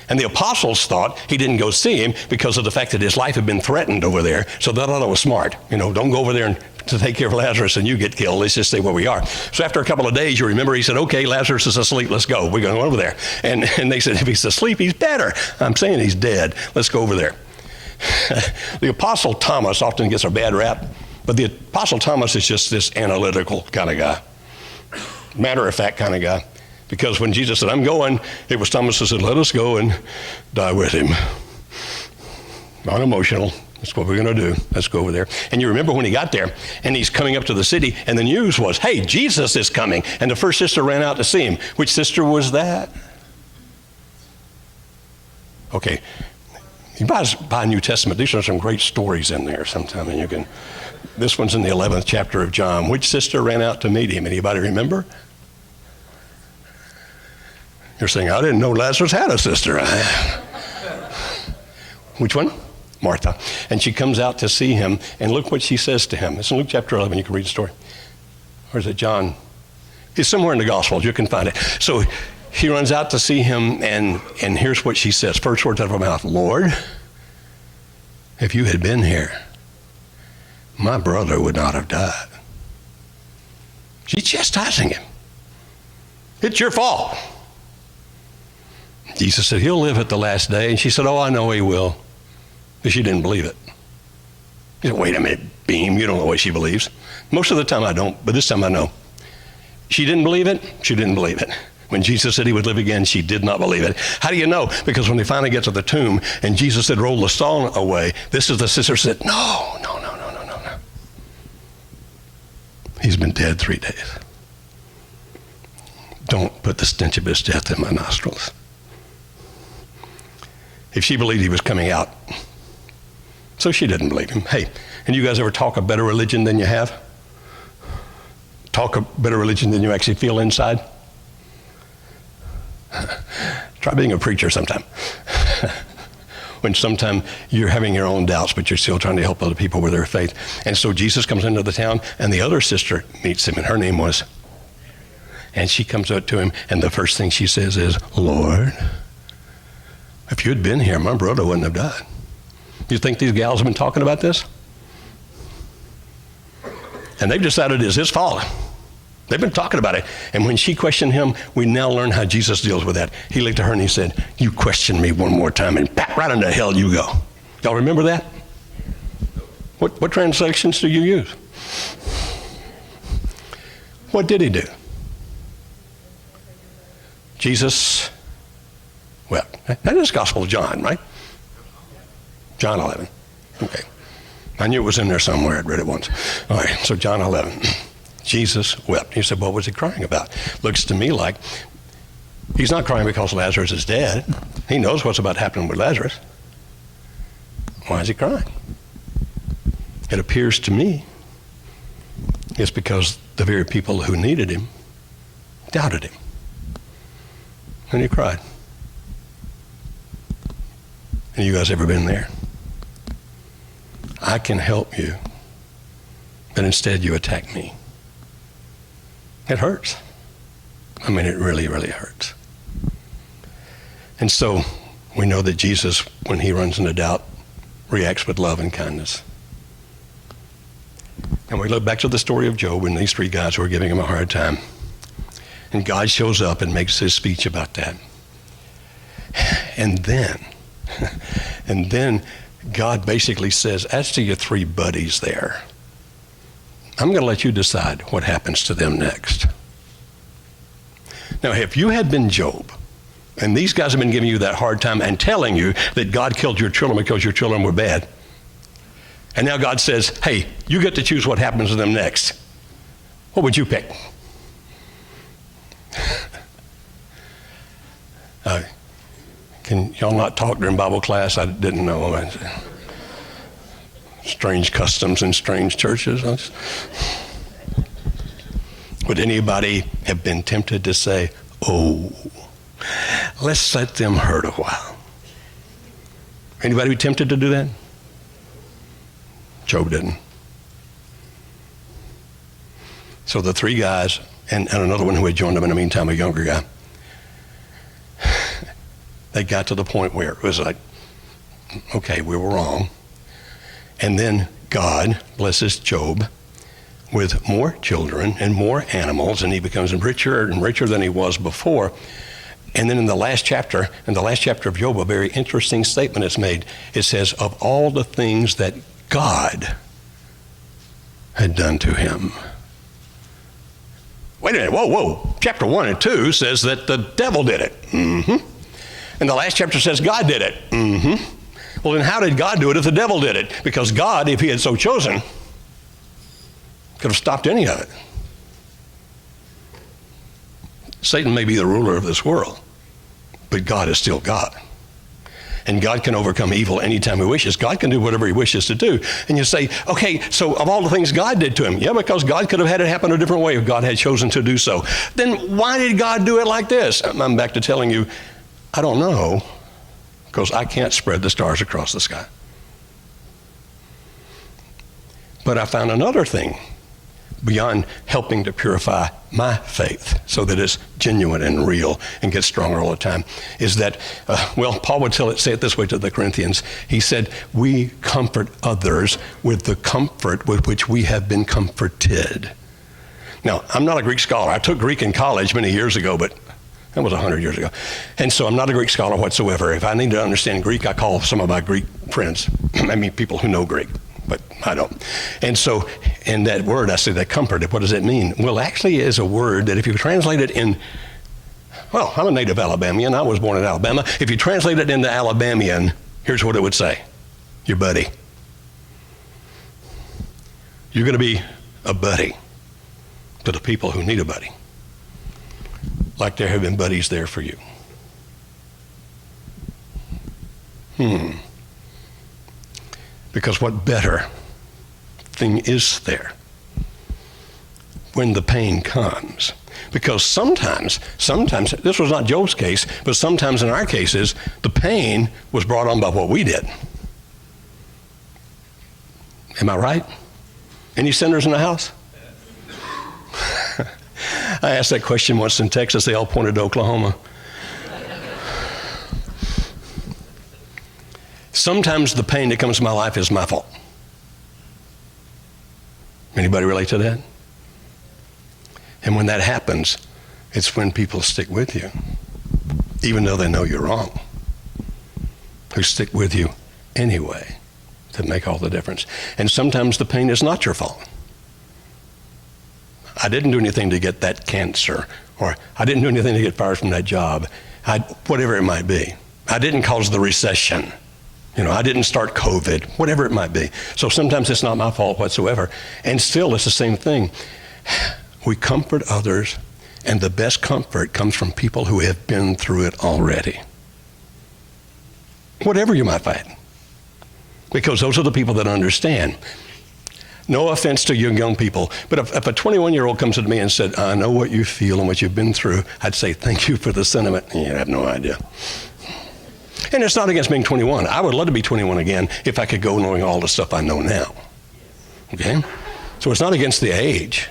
And the apostles thought he didn't go see him because of the fact that his life had been threatened over there. So they thought it was smart. Don't go over there to take care of Lazarus and you get killed. Let's just stay where we are. So after a couple of days, you remember, he said, okay, Lazarus is asleep. Let's go. We're going over there. And they said, if he's asleep, he's better. I'm saying he's dead. Let's go over there. The Apostle Thomas often gets a bad rap, but the Apostle Thomas is just this analytical kind of guy, matter-of-fact kind of guy. Because when Jesus said, I'm going, it was Thomas who said, let us go and die with him. Unemotional. That's what we're going to do. Let's go over there. And you remember when he got there, and he's coming up to the city, and the news was, hey, Jesus is coming. And the first sister ran out to see him. Which sister was that? Okay. You buy a New Testament. These are some great stories in there sometime. And this one's in the 11th chapter of John. Which sister ran out to meet him? Anybody remember? You're saying, I didn't know Lazarus had a sister. Which one? Martha. And she comes out to see him, and look what she says to him. It's in Luke chapter 11. You can read the story. Or is it John? It's somewhere in the Gospels. You can find it. So he runs out to see him, and here's what she says. First words out of her mouth, Lord, if you had been here, my brother would not have died. She's chastising him. It's your fault. Jesus said, he'll live at the last day. And she said, oh, I know he will. But she didn't believe it. He said, wait a minute, Beam, you don't know what she believes. Most of the time I don't, but this time I know. She didn't believe it. She didn't believe it. When Jesus said he would live again, she did not believe it. How do you know? Because when they finally get to the tomb and Jesus said, roll the stone away, this is the sister said, no. He's been dead 3 days. Don't put the stench of his death in my nostrils. If she believed he was coming out. So she didn't believe him. Hey, and you guys ever talk a better religion than you have? Talk a better religion than you actually feel inside? Try being a preacher sometime. When sometime you're having your own doubts, but you're still trying to help other people with their faith. And so Jesus comes into the town, and the other sister meets him, and her name was. And she comes up to him, and the first thing she says is, Lord, if you'd been here, my brother wouldn't have died. You think these gals have been talking about this? And they've decided it's his fault. They've been talking about it. And when she questioned him, we now learn how Jesus deals with that. He looked at her and he said, you question me one more time and right into hell you go. Y'all remember that? What translations do you use? What did he do? Jesus, well, that is Gospel of John, right? John 11. Okay. I knew it was in there somewhere. I'd read it once. All right, so John 11. Jesus wept. You said, what was he crying about? Looks to me like he's not crying because Lazarus is dead. He knows what's about to happen with Lazarus. Why is he crying? It appears to me it's because the very people who needed him doubted him. And he cried. And you guys ever been there? I can help you, but instead you attack me. It hurts. I mean, it really, really hurts. And so we know that Jesus, when he runs into doubt, reacts with love and kindness. And we look back to the story of Job and these three guys were giving him a hard time. And God shows up and makes his speech about that. And then God basically says, as to your three buddies there, I'm going to let you decide what happens to them next. Now, if you had been Job, and these guys have been giving you that hard time and telling you that God killed your children because your children were bad, and now God says, hey, you get to choose what happens to them next, what would you pick? Can y'all not talk during Bible class? I didn't know. Strange customs in strange churches. Would anybody have been tempted to say, oh, let's let them hurt a while? Anybody be tempted to do that? Job didn't. So the three guys, and another one who had joined them in the meantime, a younger guy, they got to the point where it was like, okay, we were wrong. And then God blesses Job with more children and more animals, and he becomes richer and richer than he was before. And then in the last chapter of Job, a very interesting statement is made. It says, of all the things that God had done to him. Wait a minute, whoa. Chapter 1 and 2 says that the devil did it. Mm-hmm. And the last chapter says God did it. Mm-hmm. Well, then how did God do it if the devil did it? Because God, if he had so chosen, could have stopped any of it. Satan may be the ruler of this world, but God is still God. And God can overcome evil anytime he wishes. God can do whatever he wishes to do. And you say, okay, so of all the things God did to him, yeah, because God could have had it happen a different way if God had chosen to do so. Then why did God do it like this? I'm back to telling you, I don't know, because I can't spread the stars across the sky. But I found another thing beyond helping to purify my faith so that it's genuine and real and gets stronger all the time, is that, Paul would say it this way to the Corinthians. He said, we comfort others with the comfort with which we have been comforted. Now, I'm not a Greek scholar. I took Greek in college many years ago, but that was 100 years ago. And so I'm not a Greek scholar whatsoever. If I need to understand Greek, I call some of my Greek friends. I mean, people who know Greek, but I don't. And so, in that word, I say that comforted, what does it mean? Well, actually, is a word that if you translate it in, I'm a native Alabamian. I was born in Alabama. If you translate it into Alabamian, here's what it would say. Your buddy. You're going to be a buddy to the people who need a buddy, like there have been buddies there for you. Because what better thing is there when the pain comes? Because sometimes, this was not Job's case, but sometimes in our cases, the pain was brought on by what we did. Am I right? Any sinners in the house? I asked that question once in Texas. They all pointed to Oklahoma. Sometimes the pain that comes to my life is my fault. Anybody relate to that? And when that happens, it's when people stick with you, even though they know you're wrong, who stick with you anyway, that make all the difference. And sometimes the pain is not your fault. I didn't do anything to get that cancer, or I didn't do anything to get fired from that job, whatever it might be. I didn't cause the recession. I didn't start COVID, whatever it might be. So sometimes it's not my fault whatsoever. And still, it's the same thing. We comfort others, and the best comfort comes from people who have been through it already. Whatever you might find. Because those are the people that understand. No offense to young people, but if a 21-year-old comes to me and said, I know what you feel and what you've been through, I'd say, thank you for the sentiment. You have no idea. And it's not against being 21. I would love to be 21 again if I could go knowing all the stuff I know now. Okay? So it's not against the age.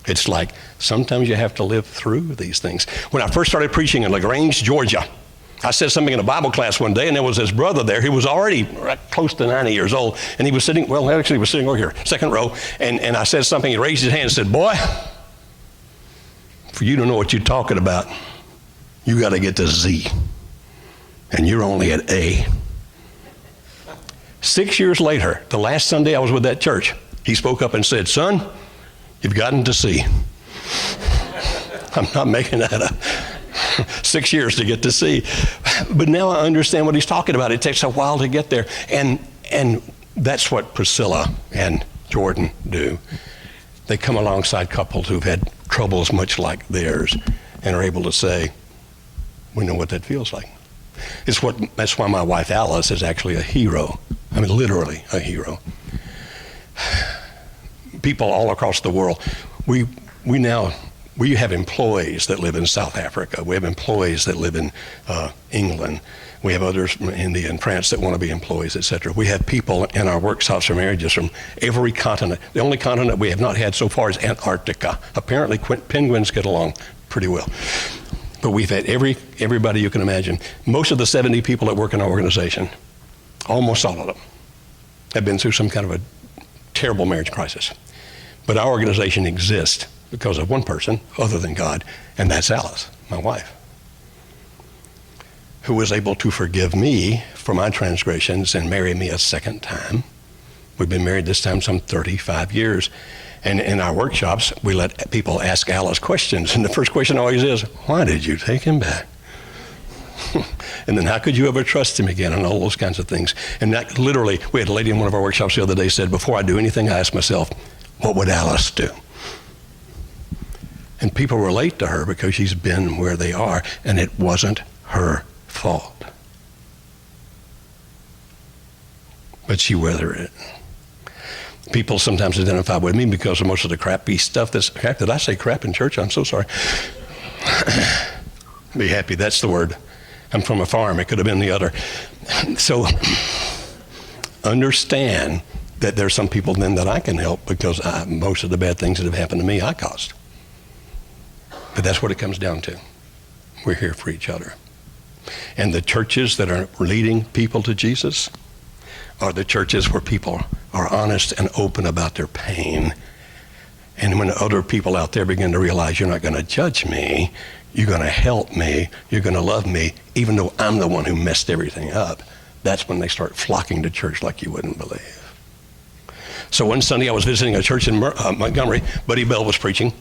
It's like sometimes you have to live through these things. When I first started preaching in LaGrange, Georgia, I said something in a Bible class one day, and there was this brother there. He was already close to 90 years old, and he was sitting, he was sitting over here, second row, and I said something. He raised his hand and said, boy, for you to know what you're talking about, you got to get to Z. And you're only at A. 6 years later, the last Sunday I was with that church, he spoke up and said, son, you've gotten to C. I'm not making that up. 6 years to get to C. But now I understand what he's talking about. It takes a while to get there. And that's what Priscilla and Jordan do. They come alongside couples who've had troubles much like theirs and are able to say, we know what that feels like. That's why my wife Alice is actually a hero. I mean, literally a hero. People all across the world, we now We have employees that live in South Africa. We have employees that live in England. We have others in India and France that want to be employees, etc. We have people in our workshops for marriages from every continent. The only continent we have not had so far is Antarctica. Apparently penguins get along pretty well. But we've had everybody you can imagine. Most of the 70 people that work in our organization, almost all of them, have been through some kind of a terrible marriage crisis. But our organization exists because of one person other than God, and that's Alice, my wife, who was able to forgive me for my transgressions and marry me a second time. We've been married this time some 35 years. And in our workshops, we let people ask Alice questions. And the first question always is, why did you take him back? And then how could you ever trust him again? And all those kinds of things. And that literally, we had a lady in one of our workshops the other day said, before I do anything, I ask myself, what would Alice do? And people relate to her because she's been where they are, and it wasn't her fault. But she weathered it. People sometimes identify with me because of most of the crappy stuff that's crap. Did I say crap in church? I'm so sorry. Be happy, that's the word. I'm from a farm, it could have been the other. So understand that there's some people then that I can help because most of the bad things that have happened to me, I caused. But that's what it comes down to. We're here for each other. And the churches that are leading people to Jesus are the churches where people are honest and open about their pain. And when other people out there begin to realize you're not going to judge me, you're going to help me, you're going to love me, even though I'm the one who messed everything up, that's when they start flocking to church like you wouldn't believe. So one Sunday I was visiting a church in Montgomery. Buddy Bell was preaching.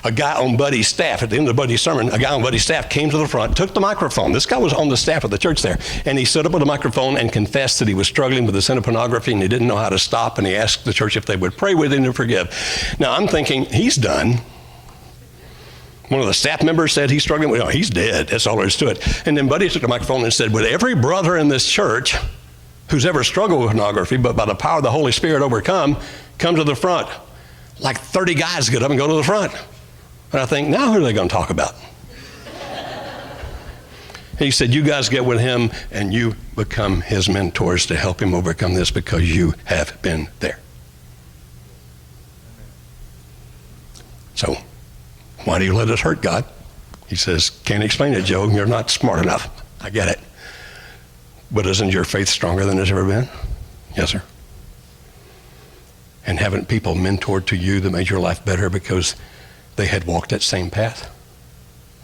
A guy on Buddy's staff, at the end of Buddy's sermon, a guy on Buddy's staff came to the front, took the microphone. This guy was on the staff of the church there. And he stood up with the microphone and confessed that he was struggling with the sin of pornography and he didn't know how to stop. And he asked the church if they would pray with him to forgive. Now I'm thinking, he's done. One of the staff members said he's struggling with, he's dead. That's all there is to it. And then Buddy took the microphone and said, with every brother in this church who's ever struggled with pornography, but by the power of the Holy Spirit overcome, come to the front. Like 30 guys get up and go to the front. And I think, now who are they going to talk about? He said, you guys get with him and you become his mentors to help him overcome this because you have been there. So, why do you let us hurt God? He says, can't explain it, Joe. You're not smart enough. I get it. But isn't your faith stronger than it's ever been? Yes, sir. And haven't people mentored to you that made your life better because they had walked that same path?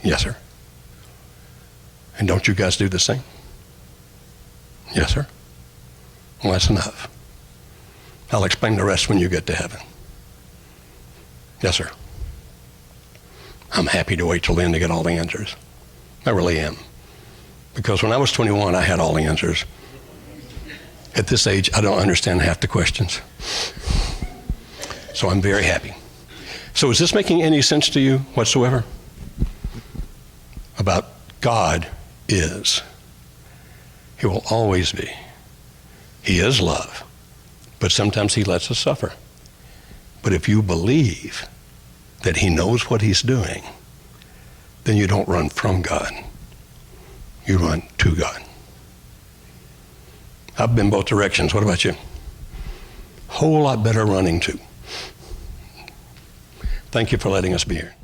Yes, sir. And don't you guys do the same? Yes, sir. Well, that's enough. I'll explain the rest when you get to heaven. Yes, sir. I'm happy to wait till then to get all the answers. I really am. Because when I was 21, I had all the answers. At this age, I don't understand half the questions. So I'm very happy. So is this making any sense to you whatsoever? About God is. He will always be. He is love. But sometimes he lets us suffer. But if you believe that he knows what he's doing, then you don't run from God. You run to God. I've been both directions. What about you? Whole lot better running to. Thank you for letting us be here.